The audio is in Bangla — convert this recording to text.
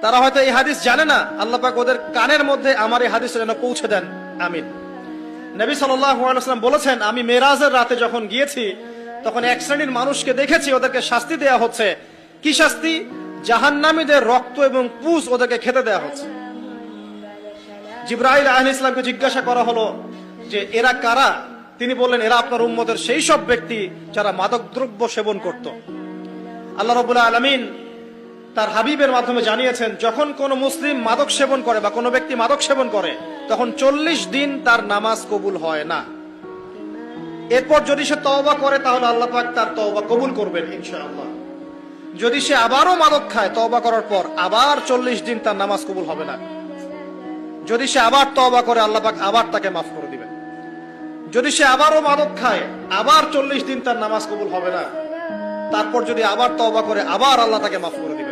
তারা হয়তো এই হাদিস জানে না, আল্লাহ পাক ওদের কানের মধ্যে আমার এই হাদিস যেন পৌঁছে দেন, আমিন। নবী সাল্লাল্লাহু আলাইহি ওয়াসাল্লাম বলেছেন, আমি মেরাজের রাতে যখন গিয়েছি তখন এক শ্রেণীর মানুষকে দেখেছি, ওদেরকে শাস্তি দেয়া হচ্ছে। কি শাস্তি? জাহান্নামীদের রক্ত এবং পুঁজ ওদেরকে খেতে দেয়া হচ্ছে। জিবরাইল আলাইহিস সালামকে জিজ্ঞাসা করা হলো যে এরা কারা? তিনি বললেন, এরা আপনার উম্মতের সেই সব ব্যক্তি যারা মাদকদ্রব্য সেবন করত। আল্লাহ রাব্বুল আলামিন তার হাবিবের মাধ্যমে জানিয়েছেন, যখন কোন মুসলিম মাদক সেবন করে বা কোনো ব্যক্তি মাদক সেবন করে তখন 40 দিন তার নামাজ কবুল হয় না। এরপর যদি সে তওবা করে তাহলে আল্লাহ পাক তার তওবা কবুল করবেন ইনশাআল্লাহ। যদি সে আবারও মাদক খায় তওবা করার পর, আবার 40 দিন তার নামাজ কবুল হবে না। যদি সে আবার তওবা করে আল্লাহ পাক আবার তাকে মাফ করে দিবেন। যদি সে আবারও মাদক খায় আবার 40 দিন তার নামাজ কবুল হবে না। তারপর যদি আবার তওবা করে আবার আল্লাহ তাকে মাফ করে দিবেন।